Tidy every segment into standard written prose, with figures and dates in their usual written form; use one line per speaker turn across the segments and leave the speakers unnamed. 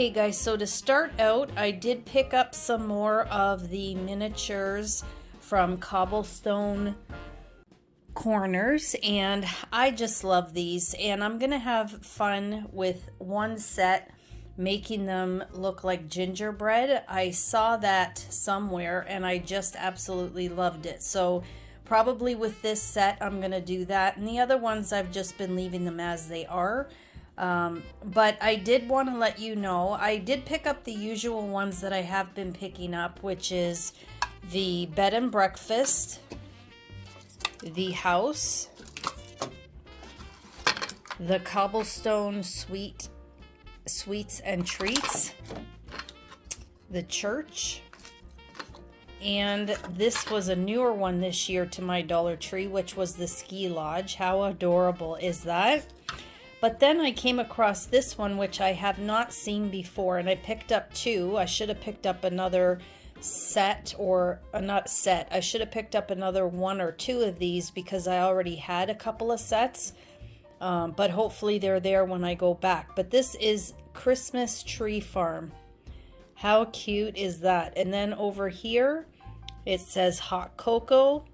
Okay guys, so to start out, I did pick up some more of the miniatures from Cobblestone Corners, and I just love these, and I'm gonna have fun with one set making them look like gingerbread. I saw that somewhere and I just absolutely loved it. So probably with this set I'm gonna do that, and the other ones I've just been leaving them as they are. But I did want to let you know, I did pick up the usual ones that I have been picking up, which is the bed and breakfast, the house, the cobblestone sweets and treats, the church, and this was a newer one this year to my Dollar Tree, which was the ski lodge. How adorable is that? But then I came across this one, which I have not seen before, and I picked up two. I should have picked up another set, or not set. I should have picked up another one or two of these because I already had a couple of sets. But hopefully they're there when I go back. But this is Christmas Tree Farm. How cute is that? And then over here, it says hot cocoa.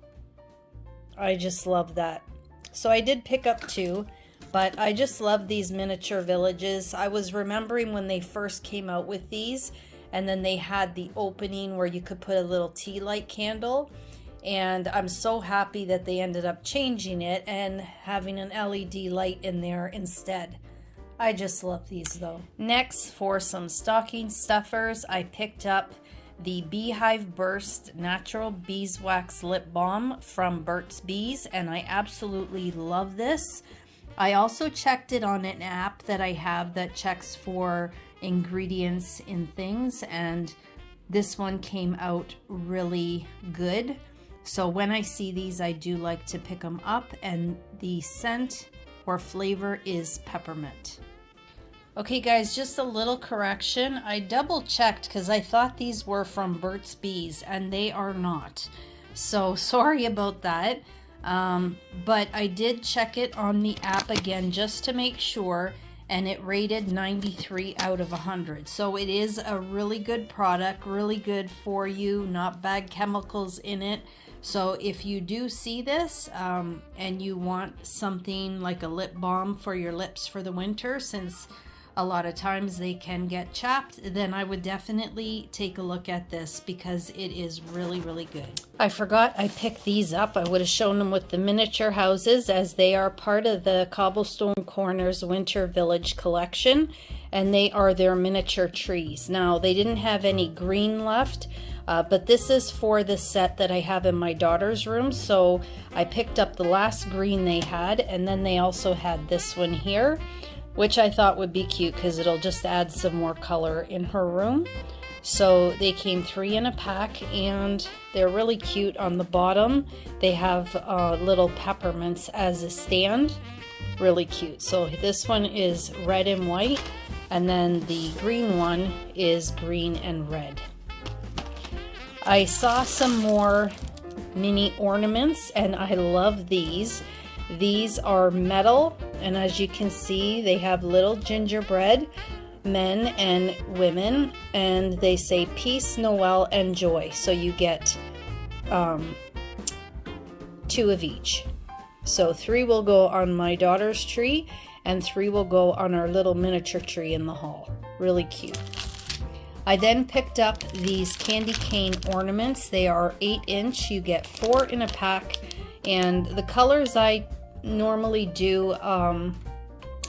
I just love that. So I did pick up two. But I just love these miniature villages. I was remembering when they first came out with these, and then they had the opening where you could put a little tea light candle. And I'm so happy that they ended up changing it and having an LED light in there instead. I just love these though. Next, for some stocking stuffers, I picked up the Beehive Burst Natural Beeswax Lip Balm from Burt's Bees, and I absolutely love this. I also checked it on an app that I have that checks for ingredients in things, and this one came out really good. So when I see these, I do like to pick them up, and the scent or flavor is peppermint. Okay guys, just a little correction. I double checked because I thought these were from Burt's Bees, and they are not. So sorry about that. But I did check it on the app again just to make sure, and it rated 93 out of 100. So it is a really good product, really good for you, not bad chemicals in it. So if you do see this and you want something like a lip balm for your lips for the winter, since a lot of times they can get chapped, then I would definitely take a look at this because it is really, really good. I forgot I picked these up. I would have shown them with the miniature houses, as they are part of the Cobblestone Corners Winter Village collection, and they are their miniature trees. Now, they didn't have any green left, but this is for the set that I have in my daughter's room, so I picked up the last green they had, and then they also had this one here, which I thought would be cute because it'll just add some more color in her room. So they came 3 in a pack, and they're really cute. On the bottom, they have little peppermints as a stand. Really cute. So this one is red and white, and then the green one is green and red. I saw some more mini ornaments, and I love these. These are metal, and as you can see, they have little gingerbread men and women, and they say peace, Noel, and joy. So you get 2 of each. So 3 will go on my daughter's tree, and 3 will go on our little miniature tree in the hall. Really cute. I then picked up these candy cane ornaments. They are 8-inch. You get 4 in a pack, and the colors I normally do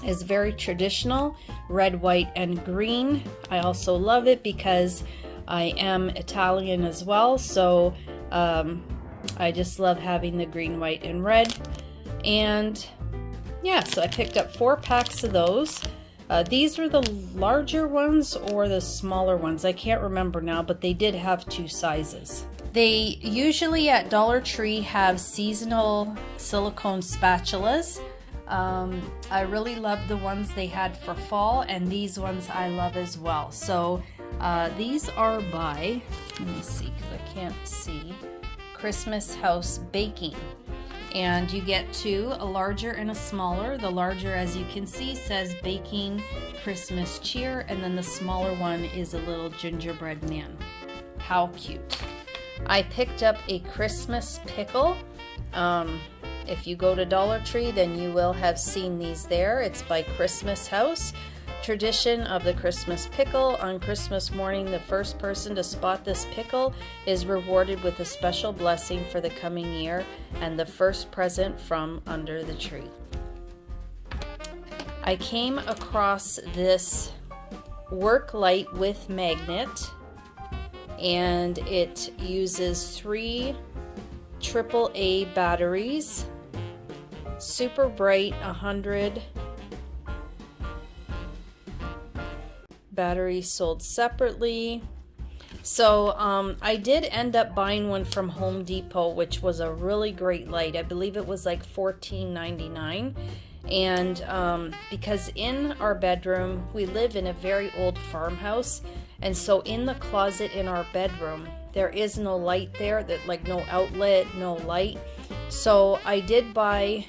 is very traditional, red, white, and green. I also love it because I am Italian as well, so I just love having the green, white, and red. And yeah, so I picked up 4 packs of those. These were the larger ones or the smaller ones, I can't remember now, but they did have 2 sizes. They usually at Dollar Tree have seasonal silicone spatulas. I really love the ones they had for fall, and these ones I love as well. So these are by, let me see because I can't see, Christmas House Baking. And you get two, a larger and a smaller. The larger, as you can see, says Baking Christmas Cheer, and then the smaller one is a little gingerbread man. How cute. I picked up a Christmas pickle. If you go to Dollar Tree, then you will have seen these there. It's by Christmas House. Tradition of the Christmas pickle. On Christmas morning, the first person to spot this pickle is rewarded with a special blessing for the coming year and the first present from under the tree. I came across this work light with magnet, and it uses 3 AAA batteries, super bright, 100 batteries sold separately. So I did end up buying one from Home Depot, which was a really great light. I believe it was like $14.99. And because in our bedroom, we live in a very old farmhouse, and so in the closet in our bedroom, there is no light there, that like no outlet, no light. So I did buy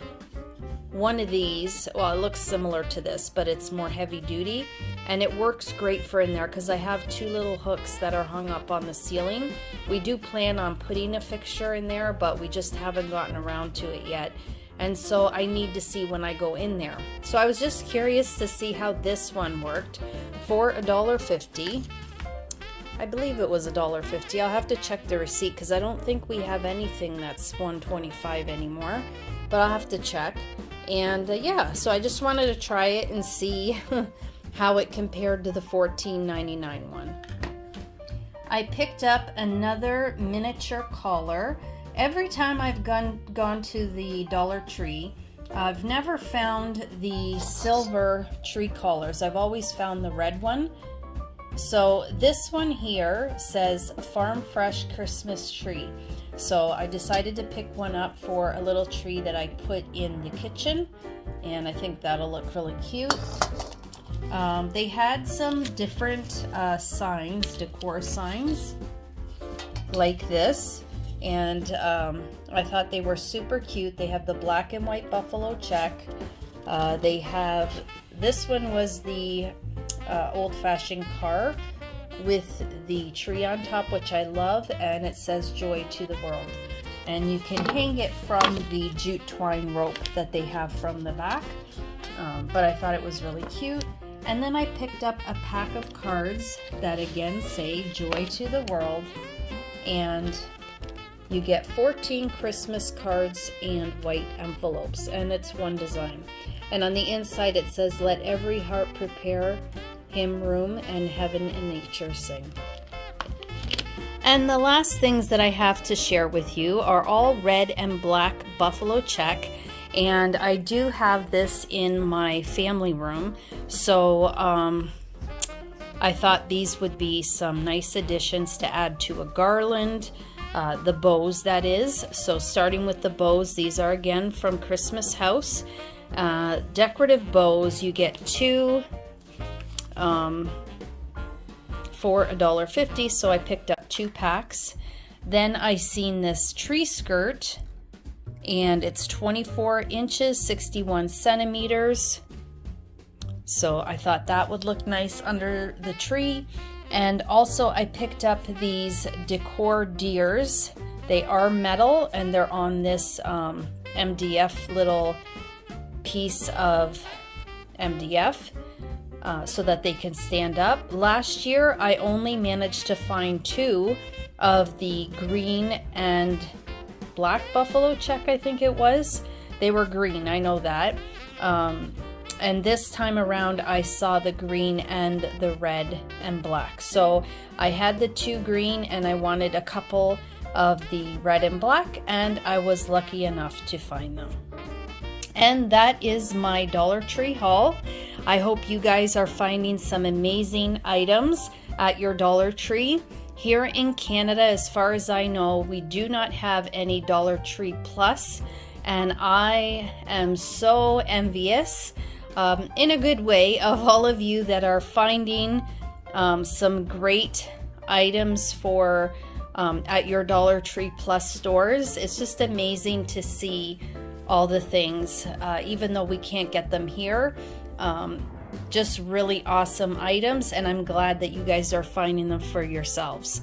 one of these. Well, it looks similar to this, but it's more heavy duty, and it works great for in there because I have 2 little hooks that are hung up on the ceiling. We do plan on putting a fixture in there, but we just haven't gotten around to it yet. And so I need to see when I go in there. So I was just curious to see how this one worked for $1.50. I believe it was $1.50. I'll have to check the receipt because I don't think we have anything that's $1.25 anymore, but I'll have to check. And yeah, so I just wanted to try it and see how it compared to the $14.99 one. I picked up another miniature collar. Every time I've gone to the Dollar Tree, I've never found the silver tree collars. I've always found the red one. So this one here says Farm Fresh Christmas Tree. So I decided to pick one up for a little tree that I put in the kitchen, and I think that'll look really cute. They had some different signs, decor signs, like this. And I thought they were super cute. They have the black and white buffalo check. They have, this one was the old-fashioned car with the tree on top, which I love, and it says Joy to the World. And you can hang it from the jute twine rope that they have from the back. But I thought it was really cute. And then I picked up a pack of cards that again say Joy to the World, and you get 14 Christmas cards and white envelopes, and it's one design. And on the inside it says, let every heart prepare him room, and heaven and nature sing. And the last things that I have to share with you are all red and black buffalo check. And I do have this in my family room. So I thought these would be some nice additions to add to a garland. The bows, that is. So starting with the bows, these are again from Christmas House. Decorative bows, you get 2 for $1.50, so I picked up 2 packs. Then I seen this tree skirt, and it's 24 inches, 61 centimeters. So I thought that would look nice under the tree. And also I picked up these decor deers. They are metal, and they're on this MDF little piece of MDF so that they can stand up. Last year I only managed to find 2 of the green and black buffalo check, I think it was. They were green, I know that. And this time around I saw the green and the red and black. So I had the 2 green, and I wanted a couple of the red and black, and I was lucky enough to find them. And that is my Dollar Tree haul. I hope you guys are finding some amazing items at your Dollar Tree. Here in Canada, as far as I know, we do not have any Dollar Tree Plus, and I am so envious, in a good way, of all of you that are finding some great items for at your Dollar Tree Plus stores. It's just amazing to see all the things, even though we can't get them here. Just really awesome items, and I'm glad that you guys are finding them for yourselves.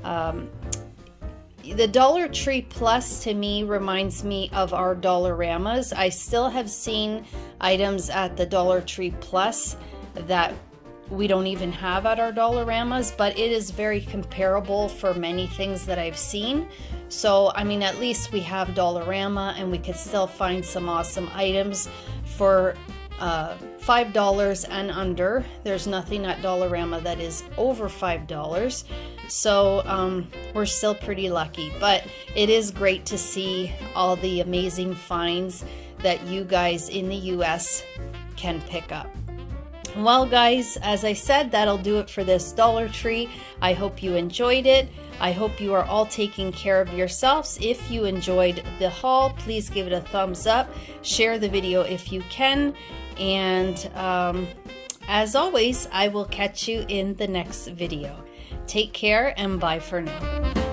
The Dollar Tree Plus to me reminds me of our Dollaramas. I still have seen items at the Dollar Tree Plus that we don't even have at our Dollaramas, but it is very comparable for many things that I've seen. So, I mean, at least we have Dollarama, and we could still find some awesome items for $5 and under. There's nothing at Dollarama that is over $5. So we're still pretty lucky, but it is great to see all the amazing finds that you guys in the US can pick up. Well guys, as I said, that'll do it for this Dollar Tree. I hope you enjoyed it. I hope you are all taking care of yourselves. If you enjoyed the haul, please give it a thumbs up. Share the video if you can. And as always, I will catch you in the next video. Take care and bye for now.